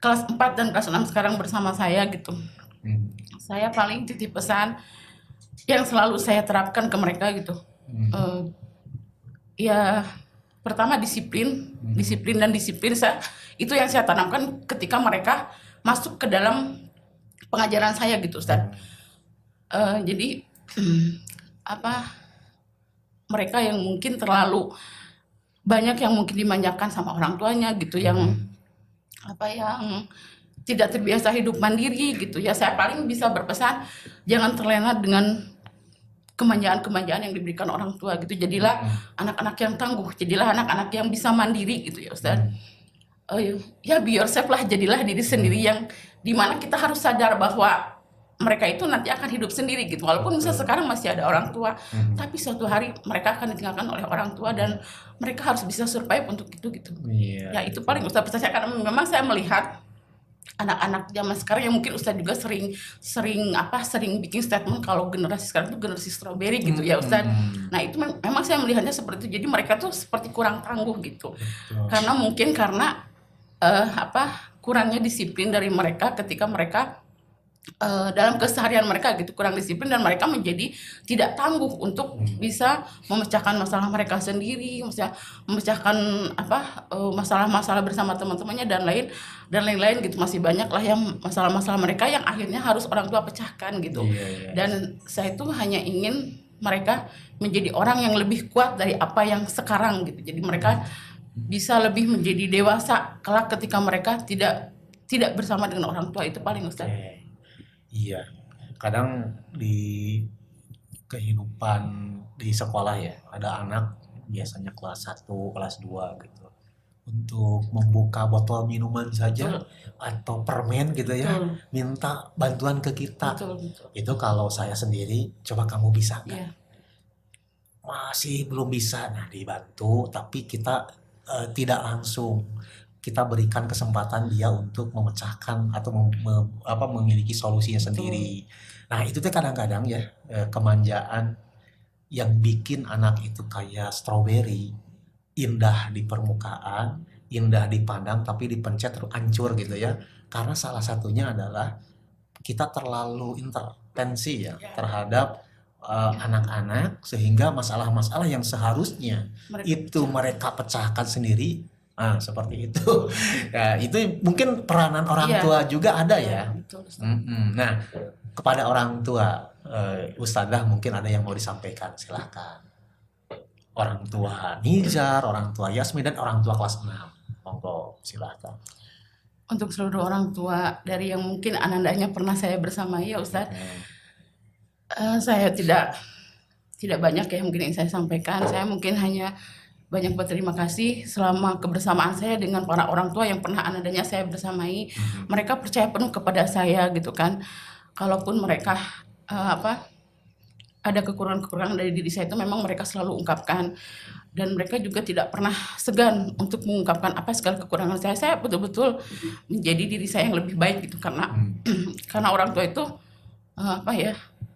Speaker 1: kelas 4 dan kelas 6 sekarang bersama saya gitu. Saya paling titip pesan yang selalu saya terapkan ke mereka gitu. Ya pertama disiplin dan disiplin itu yang saya tanamkan ketika mereka masuk ke dalam pengajaran saya gitu Ustaz. Jadi mereka yang mungkin terlalu banyak yang mungkin dimanjakan sama orang tuanya gitu, yang tidak terbiasa hidup mandiri gitu ya. Saya paling bisa berpesan jangan terlena dengan kemanjaan-kemanjaan yang diberikan orang tua gitu. Jadilah anak-anak yang tangguh, jadilah anak-anak yang bisa mandiri gitu ya Ustaz. Ya be yourself lah, jadilah diri sendiri yang dimana kita harus sadar bahwa mereka itu nanti akan hidup sendiri gitu. Walaupun misalnya sekarang masih ada orang tua, tapi suatu hari mereka akan ditinggalkan oleh orang tua dan mereka harus bisa survive untuk itu gitu. Ya itu paling Ustaz pesan saya, karena memang saya melihat anak-anak zaman sekarang yang mungkin Ustaz juga sering bikin statement kalau generasi sekarang itu generasi strawberry gitu ya Ustaz. Nah itu memang saya melihatnya seperti itu. Jadi mereka tuh seperti kurang tangguh gitu. Karena mungkin kurangnya disiplin dari mereka ketika mereka dalam keseharian mereka gitu, kurang disiplin dan mereka menjadi tidak tangguh untuk bisa memecahkan masalah mereka sendiri, memecahkan masalah-masalah bersama teman-temannya dan lain-lain gitu. Masih banyak lah yang masalah-masalah mereka yang akhirnya harus orang tua pecahkan gitu. Dan saya tuh hanya ingin mereka menjadi orang yang lebih kuat dari apa yang sekarang gitu. Jadi mereka bisa lebih menjadi dewasa kelak ketika mereka tidak bersama dengan orang tua. Itu paling Ustaz.
Speaker 2: Iya, kadang di kehidupan di sekolah ya, ada anak biasanya kelas 1, kelas 2 gitu. untuk membuka botol minuman saja
Speaker 1: Betul,
Speaker 2: atau permen gitu ya,
Speaker 1: betul,
Speaker 2: minta bantuan ke kita.
Speaker 1: betul, betul.
Speaker 2: Itu kalau saya sendiri, coba kamu bisa nggak?
Speaker 1: Iya,
Speaker 2: Masih belum bisa, nah dibantu, tapi kita tidak langsung. Kita berikan kesempatan dia untuk memecahkan atau memiliki solusinya
Speaker 1: betul.
Speaker 2: sendiri. Nah itu tuh kadang-kadang ya kemanjaan yang bikin anak itu kayak stroberi, indah di permukaan, indah dipandang, tapi dipencet terus hancur gitu ya. Karena salah satunya adalah kita terlalu intervensi ya
Speaker 1: Ya,
Speaker 2: terhadap
Speaker 1: ya.
Speaker 2: anak-anak, sehingga masalah-masalah yang seharusnya
Speaker 1: Mereka
Speaker 2: itu
Speaker 1: pecah.
Speaker 2: mereka pecahkan sendiri, seperti itu. Ya, itu mungkin peranan orang
Speaker 1: Iya,
Speaker 2: tua juga ada
Speaker 1: iya,
Speaker 2: ya.
Speaker 1: betul, Ustaz.
Speaker 2: Nah, kepada orang tua, Ustadzah mungkin ada yang mau disampaikan, silahkan. Orang tua Nizar, orang tua Yasmin, dan orang tua kelas 6. Monggo, silahkan.
Speaker 1: Untuk seluruh orang tua dari yang mungkin anandanya pernah saya bersamai ya Ustaz, saya tidak banyak ya mungkin yang saya sampaikan. Saya mungkin hanya banyak berterima kasih selama kebersamaan saya dengan para orang tua yang pernah anandanya saya bersamai. Mereka percaya penuh kepada saya gitu kan. Kalaupun mereka ada kekurangan-kekurangan dari diri saya, itu memang mereka selalu ungkapkan, dan mereka juga tidak pernah segan untuk mengungkapkan apa segala kekurangan saya. Saya betul-betul menjadi diri saya yang lebih baik gitu, karena orang tua itu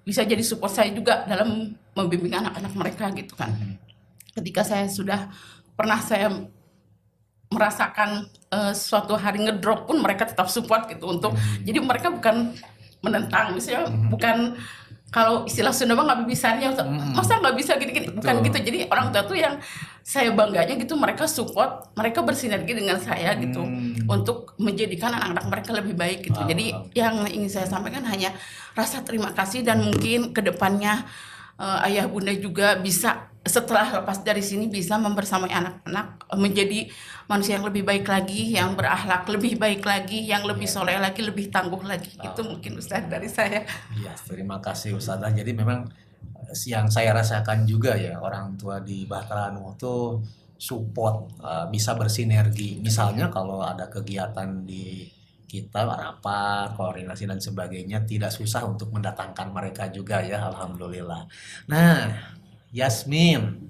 Speaker 1: bisa jadi support saya juga dalam membimbing anak-anak mereka gitu kan. Ketika saya sudah pernah saya merasakan suatu hari ngedrop pun mereka tetap support gitu untuk, jadi mereka bukan menentang, misalnya bukan kalau istilah Sunda mah nggak bisanya, masa nggak bisa gini-gini, bukan gitu. Jadi orang tua tuh yang saya bangganya gitu, mereka support, mereka bersinergi dengan saya gitu untuk menjadikan anak-anak mereka lebih baik gitu. Jadi yang ingin saya sampaikan hanya rasa terima kasih, dan mungkin kedepannya ayah bunda juga bisa setelah lepas dari sini bisa membersamai anak-anak menjadi manusia yang lebih baik lagi, yang berakhlak lebih baik lagi, yang lebih soleh lagi, lebih tangguh lagi. Itu mungkin Ustaz dari saya.
Speaker 2: Iya, terima kasih Ustazah. Jadi memang yang saya rasakan juga ya, orang tua di Bahtera-Anu tuh support, bisa bersinergi. Misalnya kalau ada kegiatan di kita, rapat, koordinasi dan sebagainya, tidak susah untuk mendatangkan mereka juga ya, alhamdulillah. Nah, Yasmin,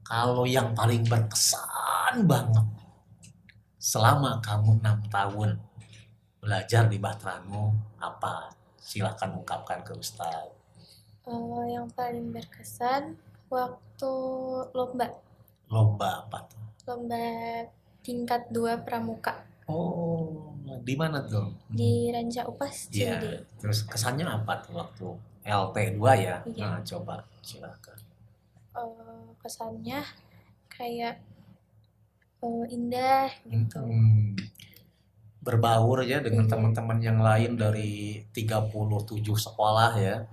Speaker 2: kalau yang paling berkesan banget selama kamu 6 tahun belajar di Bahtera-Anu apa? Silahkan ungkapkan ke Ustaz.
Speaker 4: Yang paling berkesan waktu lomba
Speaker 2: Lomba apa tuh?
Speaker 4: lomba tingkat 2 pramuka
Speaker 2: Oh, di mana tuh?
Speaker 4: di Ranca Upas
Speaker 2: Iya,
Speaker 4: Ciwidey.
Speaker 2: terus kesannya apa tuh waktu LT2 ya?
Speaker 4: Iya.
Speaker 2: Nah, coba silakan.
Speaker 4: Kesannya kayak indah gitu.
Speaker 2: Berbaur ya dengan
Speaker 4: Iya.
Speaker 2: teman-teman yang lain dari 37 sekolah ya.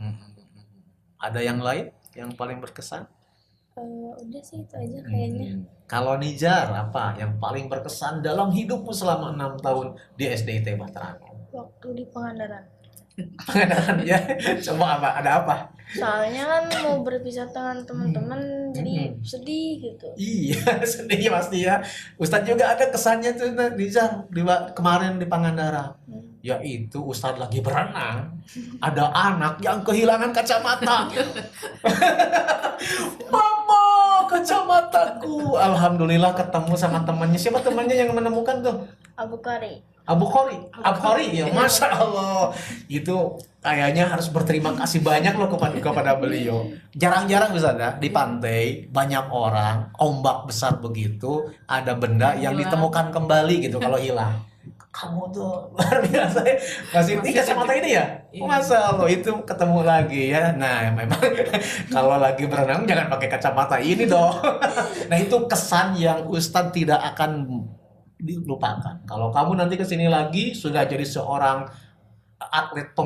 Speaker 2: Ada yang lain yang paling berkesan?
Speaker 4: Udah sih itu aja kayaknya.
Speaker 2: Kalau Nizar, apa yang paling berkesan dalam hidupmu selama 6 tahun di SDIT Bahtera-Anu?
Speaker 3: Waktu di Pangandaran.
Speaker 2: Pengenalan ya, coba apa? Ada apa?
Speaker 3: Soalnya kan mau berpisah dengan teman-teman, jadi sedih gitu.
Speaker 2: Iya, sedih pasti ya. Ustadz juga ada kesannya tuh Nizar kemarin di Pangandaran. Yaitu Ustadz lagi berenang, ada anak yang kehilangan kacamata. Mama, kacamataku. Alhamdulillah ketemu sama temannya. Siapa temannya yang menemukan tuh?
Speaker 3: Abu Kari.
Speaker 2: Abu Khori ya, Masya Allah. Itu kayaknya harus berterima kasih banyak loh kepada beliau. Jarang-jarang misalnya di pantai banyak orang, ombak besar begitu, ada benda yang ditemukan kembali gitu kalau hilang. Kamu tuh luar biasa ya. Masih ini kacamata ini ya? Masya Allah, itu ketemu lagi ya. Nah memang kalau lagi berenang jangan pakai kacamata ini dong. Nah itu kesan yang Ustadz tidak akan dilupakan. Kalau kamu nanti kesini lagi sudah jadi seorang atlet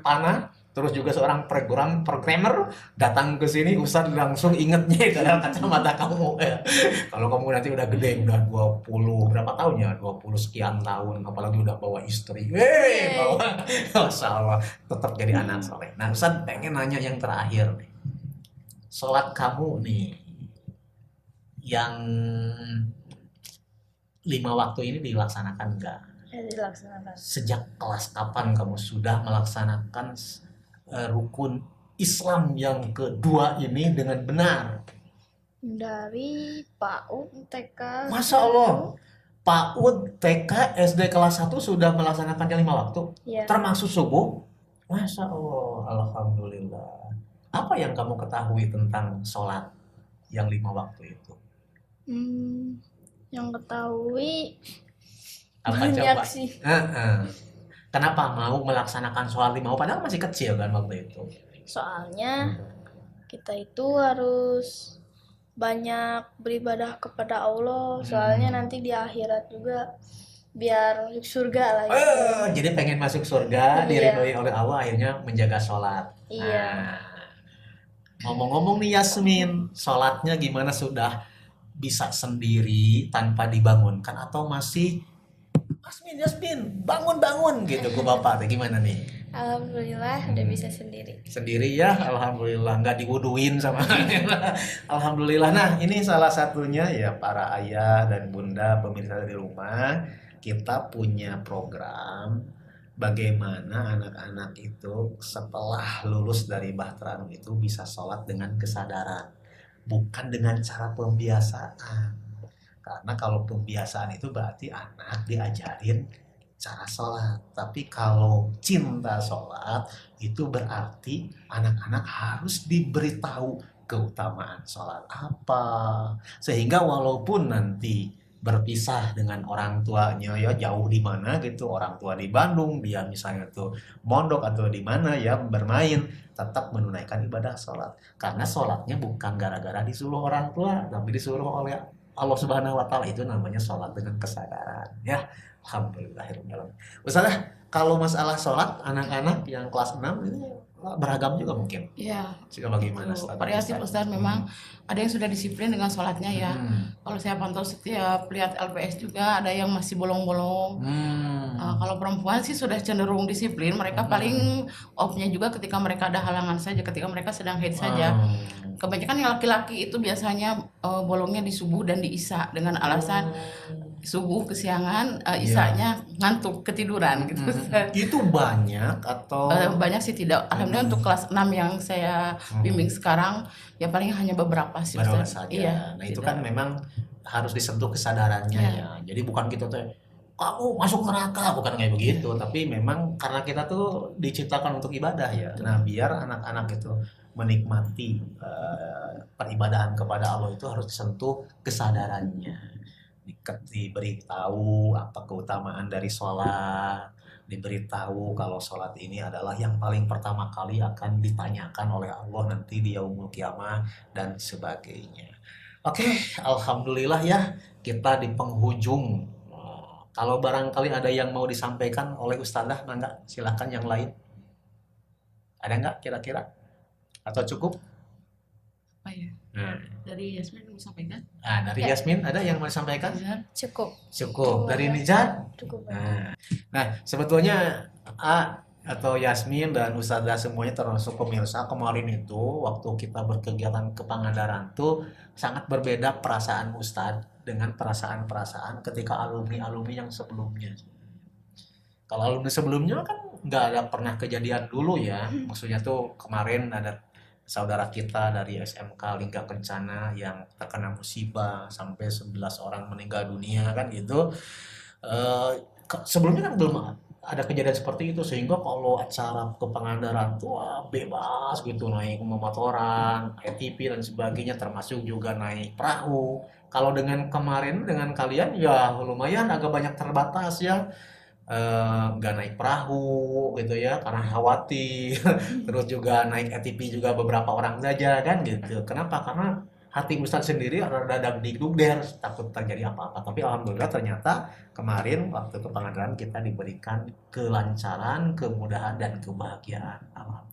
Speaker 2: panah, terus juga seorang programmer, datang ke sini Ustadz langsung ingetnya itu adalah kacamata kamu ya. Kalau kamu nanti udah gede, udah 20 berapa tahun ya, 20 sekian tahun, apalagi udah bawa istri, bawa, Masya Allah, tetap jadi anak soleh. Nah Ustadz pengen nanya yang terakhir nih, sholat kamu nih yang 5 waktu ini dilaksanakan enggak?
Speaker 3: Ya, dilaksanakan.
Speaker 2: Sejak kelas kapan kamu sudah melaksanakan rukun Islam yang kedua ini dengan benar?
Speaker 3: Dari PAUD, TK.
Speaker 2: Masya Allah, PAUD, TK, SD kelas 1 sudah melaksanakan 5 waktu,
Speaker 3: Ya.
Speaker 2: termasuk subuh. Masya Allah, Alhamdulillah. Apa yang kamu ketahui tentang sholat yang 5 waktu itu?
Speaker 3: Yang ketahui
Speaker 2: Apa
Speaker 3: banyak
Speaker 2: coba?
Speaker 3: sih.
Speaker 2: Kenapa mau melaksanakan sholat 5 waktu? Padahal masih kecil kan waktu itu.
Speaker 3: Soalnya kita itu harus banyak beribadah kepada Allah. Soalnya nanti di akhirat juga biar masuk surga lah gitu.
Speaker 2: Jadi pengen masuk surga,
Speaker 3: Iya.
Speaker 2: diridhoi oleh Allah, akhirnya menjaga sholat.
Speaker 3: Iya.
Speaker 2: Nah, ngomong-ngomong nih Yasmin, sholatnya gimana, sudah bisa sendiri tanpa dibangunkan atau masih Yasmin bangun gitu ke bapak teh, gimana nih?
Speaker 4: Alhamdulillah udah bisa sendiri.
Speaker 2: Sendiri ya, alhamdulillah, nggak diwuduin sama alhamdulillah. Nah, ini salah satunya ya para ayah dan bunda pemirsa di rumah, kita punya program bagaimana anak-anak itu setelah lulus dari Bahtera itu bisa sholat dengan kesadaran, bukan dengan cara pembiasaan. Karena kalau pembiasaan itu berarti anak diajarin cara sholat. Tapi kalau cinta sholat itu berarti anak-anak harus diberitahu keutamaan sholat apa. Sehingga walaupun nanti berpisah dengan orang tuanya ya jauh di mana gitu, orang tua di Bandung, dia misalnya tuh mondok atau di mana ya bermain, tetap menunaikan ibadah sholat. Karena sholatnya bukan gara-gara disuruh orang tua, tapi disuruh oleh Allah Subhanahu wa Ta'ala. Itu namanya sholat dengan kesadaran ya. Alhamdulillahirrahmanirrahim. Ustazah, kalau masalah sholat anak-anak yang kelas 6 ini beragam juga mungkin.
Speaker 1: Iya.
Speaker 2: Sehingga bagaimana Ustazah?
Speaker 1: Variatif Ustaz, memang ada yang sudah disiplin dengan sholatnya ya. Kalau saya pantau setiap lihat LPS juga ada yang masih bolong-bolong. Kalau perempuan sih sudah cenderung disiplin. Mereka paling off-nya juga ketika mereka ada halangan saja, ketika mereka sedang haid saja. Kebanyakan yang laki-laki itu biasanya bolongnya di subuh dan di isya dengan alasan subuh kesiangan, isanya ngantuk ketiduran gitu.
Speaker 2: Itu banyak atau
Speaker 1: Banyak sih tidak. Alhamdulillah untuk kelas 6 yang saya bimbing sekarang ya paling hanya beberapa sih
Speaker 2: beberapa
Speaker 1: Ustaz.
Speaker 2: saja.
Speaker 1: Iya.
Speaker 2: Nah, itu
Speaker 1: tidak.
Speaker 2: kan memang harus disentuh kesadarannya ya. Jadi bukan kita tuh kamu masuk neraka, bukan kayak begitu, tapi memang karena kita tuh diciptakan untuk ibadah ya. Nah, biar anak-anak itu menikmati peribadahan kepada Allah itu harus disentuh kesadarannya. Diberitahu apa keutamaan dari sholat, diberitahu kalau sholat ini adalah yang paling pertama kali akan ditanyakan oleh Allah nanti di yaumul kiamah dan sebagainya. Oke, alhamdulillah ya, kita di penghujung. Kalau barangkali ada yang mau disampaikan oleh Ustazah, mangga silakan yang lain. Ada nggak kira-kira? Atau cukup?
Speaker 1: Apa ya? Dari Yasmin mau sampaikan?
Speaker 2: Nah, dari
Speaker 4: Ya.
Speaker 2: Yasmin ada yang mau disampaikan?
Speaker 4: Cukup.
Speaker 2: Cukup. Dari Nizar?
Speaker 3: Cukup.
Speaker 2: Nah, sebetulnya atau Yasmin dan Ustazah semuanya termasuk pemirsa, kemarin itu waktu kita berkegiatan ke Pangandaran tuh sangat berbeda perasaan Ustadz dengan perasaan-perasaan ketika alumni-alumni yang sebelumnya. Kalau alumni sebelumnya kan nggak ada pernah kejadian dulu ya, maksudnya tuh kemarin ada saudara kita dari SMK Lingga Kencana yang terkena musibah sampai 11 orang meninggal dunia kan gitu. Sebelumnya kan belum ada kejadian seperti itu, sehingga kalau acara ke Pangandaran tuh bebas gitu, naik motoran, ATV dan sebagainya, termasuk juga naik perahu. Kalau dengan kemarin dengan kalian ya lumayan agak banyak terbatas ya, nggak naik perahu gitu ya karena khawatir. Terus juga naik ATV juga beberapa orang saja kan gitu. Kenapa? Karena hati Ustadz sendiri rada dagdikdugder, takut terjadi apa-apa. Tapi alhamdulillah ternyata kemarin waktu ke Pangandaran kita diberikan kelancaran, kemudahan dan kebahagiaan. Alhamdulillah.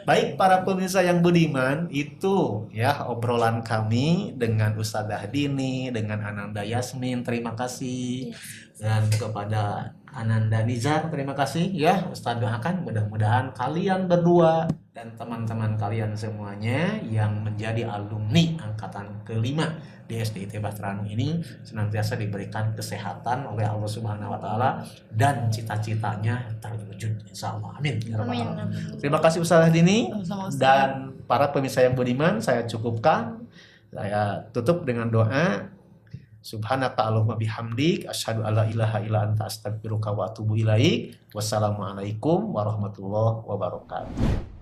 Speaker 2: Baik para pemirsa yang budiman, itu ya obrolan kami dengan Ustazah Dini, dengan Ananda Yasmin. Terima kasih. Dan kepada Ananda Nizar, terima kasih ya Ustadz, doakan mudah-mudahan kalian berdua dan teman-teman kalian semuanya yang menjadi alumni angkatan kelima di SDIT Bahtera Anung ini senantiasa diberikan kesehatan oleh Allah Subhanahu wa taala dan cita-citanya terwujud insyaallah. Amin. Ya Rabbal
Speaker 3: Amin.
Speaker 2: Alamin. Terima kasih Ustazah Dini
Speaker 1: Sama-sama, Ustaz.
Speaker 2: dan para pemirsa yang budiman, saya cukupkan. Saya tutup dengan doa. Subhanaka Allahumma bihamdik asyhadu alla ilaha illa anta astaghfiruka wa atubu ilaik. Wassalamualaikum warahmatullahi wabarakatuh.